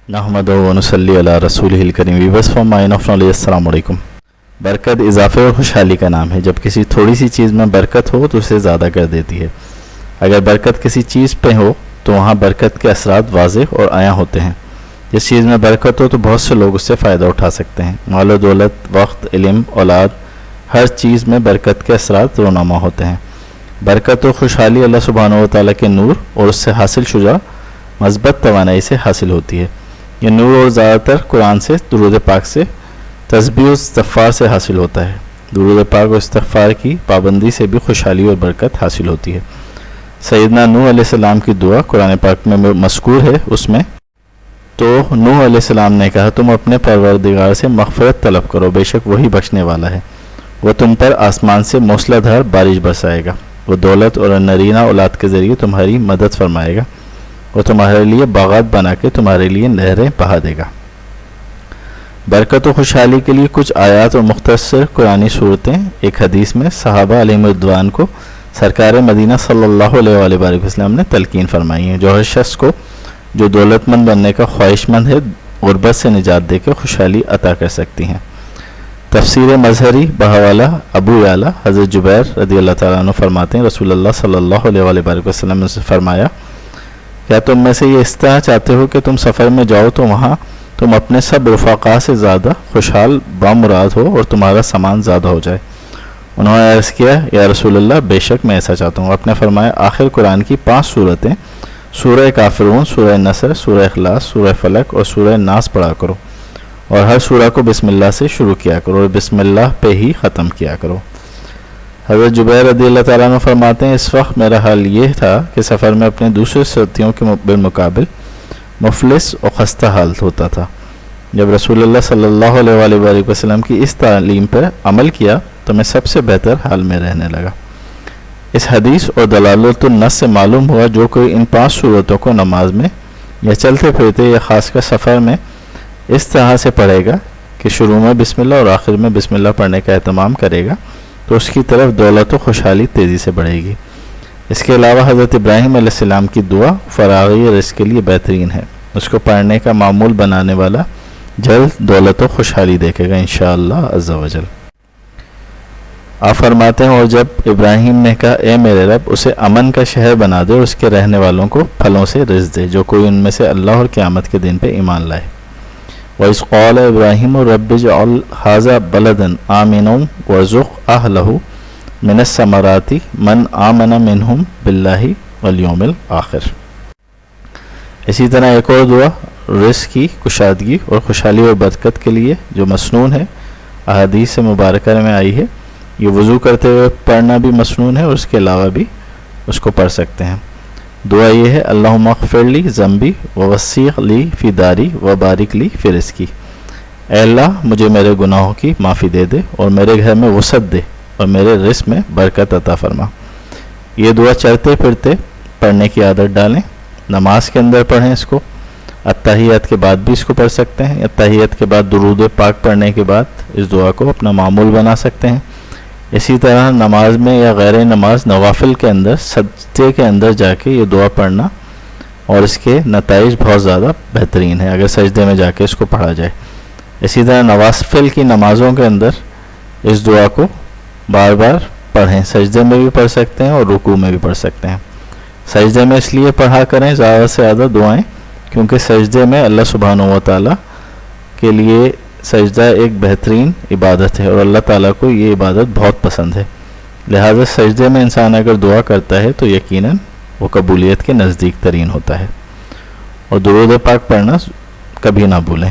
نحمدہ و نصلی علی رسولہ الکریم. Viewers from mine of knowledge, السلام علیکم. برکت اضافے اور خوشحالی کا نام ہے. جب کسی تھوڑی سی چیز میں برکت ہو تو اسے زیادہ کر دیتی ہے. اگر برکت کسی چیز پہ ہو تو وہاں برکت کے اثرات واضح اور عیاں ہوتے ہیں. جس چیز میں برکت ہو تو بہت سے لوگ اس سے فائدہ اٹھا سکتے ہیں. مال و دولت، وقت، علم، اولاد، ہر چیز میں برکت کے اثرات رونما ہوتے ہیں. برکت و خوشحالی اللہ سبحانہ و تعالیٰ کے نور اور اس سے حاصل شدہ مثبت توانائی سے حاصل ہوتی ہے. یہ نور اور زیادہ تر قرآن سے، درود پاک سے، تسبیح و استغفار سے حاصل ہوتا ہے. درود پاک و استغفار کی پابندی سے بھی خوشحالی اور برکت حاصل ہوتی ہے. سیدنا نوح علیہ السلام کی دعا قرآن پاک میں مذکور ہے. اس میں تو نوح علیہ السلام نے کہا، تم اپنے پروردگار سے مغفرت طلب کرو، بے شک وہی بخشنے والا ہے. وہ تم پر آسمان سے موسلا دھار بارش برسائے گا. وہ دولت اور نرینہ اولاد کے ذریعے تمہاری مدد فرمائے گا. وہ تمہارے لیے باغات بنا کے تمہارے لیے نہریں بہا دے گا. برکت و خوشحالی کے لیے کچھ آیات اور مختصر قرآنی صورتیں. ایک حدیث میں صحابہ علیہ رضوان کو سرکار مدینہ صلی اللہ علیہ وآلہ وسلم نے تلقین فرمائی ہے. جو ہر شخص کو جو دولت مند بننے کا خواہش مند ہے غربت سے نجات دے کے خوشحالی عطا کر سکتی ہیں. تفسیر مظہری بحوالہ ابو یعلا حضرت جبیر رضی اللہ تعالیٰ عنہ فرماتے ہیں، رسول اللہ صلی اللہ علیہ وآلہ وسلم نے فرمایا، کیا تم میں سے یہ اس طرح چاہتے ہو کہ تم سفر میں جاؤ تو وہاں تم اپنے سب رفقا سے زیادہ خوشحال بامراد ہو اور تمہارا سامان زیادہ ہو جائے؟ انہوں نے عرض کیا، یا رسول اللہ، بے شک میں ایسا چاہتا ہوں. آپ نے فرمایا، آخر قرآن کی 5 صورتیں، سورہ کافرون، سورہ نصر، سورہ اخلاص، سورہ فلق اور سورہ ناس پڑھا کرو، اور ہر سورہ کو بسم اللہ سے شروع کیا کرو اور بسم اللہ پہ ہی ختم کیا کرو. حضرت جبیر رضی اللہ تعالیٰ عنہ فرماتے ہیں، اس وقت میرا حال یہ تھا کہ سفر میں اپنے دوسرے ساتھیوں کے بالمقابل مفلس اور خستہ حال ہوتا تھا. جب رسول اللہ صلی اللہ علیہ وآلہ وسلم کی اس تعلیم پر عمل کیا تو میں سب سے بہتر حال میں رہنے لگا. اس حدیث اور دلالت النص سے معلوم ہوا جو کوئی ان 5 صورتوں کو نماز میں یا چلتے پھرتے یا خاص کر سفر میں اس طرح سے پڑھے گا کہ شروع میں بسم اللہ اور آخر میں بسم اللہ پڑھنے کا اہتمام کرے گا تو اس کی طرف دولت و خوشحالی تیزی سے بڑھے گی. اس کے علاوہ حضرت ابراہیم علیہ السلام کی دعا فراغی رزق کے لیے بہترین ہے. اس کو پڑھنے کا معمول بنانے والا جلد دولت و خوشحالی دیکھے گا انشاءاللہ عز و جل. آپ فرماتے ہیں، اور جب ابراہیم نے کہا، اے میرے رب، اسے امن کا شہر بنا دے اور اس کے رہنے والوں کو پھلوں سے رزق دے جو کوئی ان میں سے اللہ اور قیامت کے دن پہ ایمان لائے. وَإِذْ قَالَ إِبْرَاهِيمُ رَبِّ اجْعَلْ هَٰذَا بَلَدًا آمِنًا وَارْزُقْ أَهْلَهُ مِنَ الثَّمَرَاتِ مَنْ آمَنَ مِنْهُمْ بِاللَّهِ وَالْيَوْمِ الْآخِرِ. اسی طرح ایک اور دعا رزق کی کشادگی اور خوشحالی اور برکت کے لیے جو مسنون ہے، احادیث مبارکہ میں آئی ہے. یہ وضو کرتے ہوئے پڑھنا بھی مسنون ہے اور اس کے علاوہ بھی اس کو پڑھ سکتے ہیں. دعا یہ ہے، اللہم اغفر لی ذنبی ووسع لی فی داری وبارک لی فی رزقی. اے اللہ، مجھے میرے گناہوں کی معافی دے دے اور میرے گھر میں وسعت دے اور میرے رزق میں برکت عطا فرما. یہ دعا چلتے پھرتے پڑھنے کی عادت ڈالیں. نماز کے اندر پڑھیں اس کو. اتحیات کے بعد بھی اس کو پڑھ سکتے ہیں. اتحیات کے بعد درود پاک پڑھنے کے بعد اس دعا کو اپنا معمول بنا سکتے ہیں. اسی طرح نماز میں یا غیر نماز نوافل کے اندر سجدے کے اندر جا کے یہ دعا پڑھنا اور اس کے نتائج بہت زیادہ بہترین ہیں اگر سجدے میں جا کے اس کو پڑھا جائے. اسی طرح نوافل کی نمازوں کے اندر اس دعا کو بار بار پڑھیں. سجدے میں بھی پڑھ سکتے ہیں اور رکوع میں بھی پڑھ سکتے ہیں. سجدے میں اس لیے پڑھا کریں زیادہ سے زیادہ دعائیں کیونکہ سجدے میں اللہ سبحانہ و تعالیٰ کے لیے سجدہ ایک بہترین عبادت ہے اور اللہ تعالیٰ کو یہ عبادت بہت پسند ہے. لہٰذا سجدے میں انسان اگر دعا کرتا ہے تو یقیناً وہ قبولیت کے نزدیک ترین ہوتا ہے. اور درود پاک پڑھنا کبھی نہ بھولیں.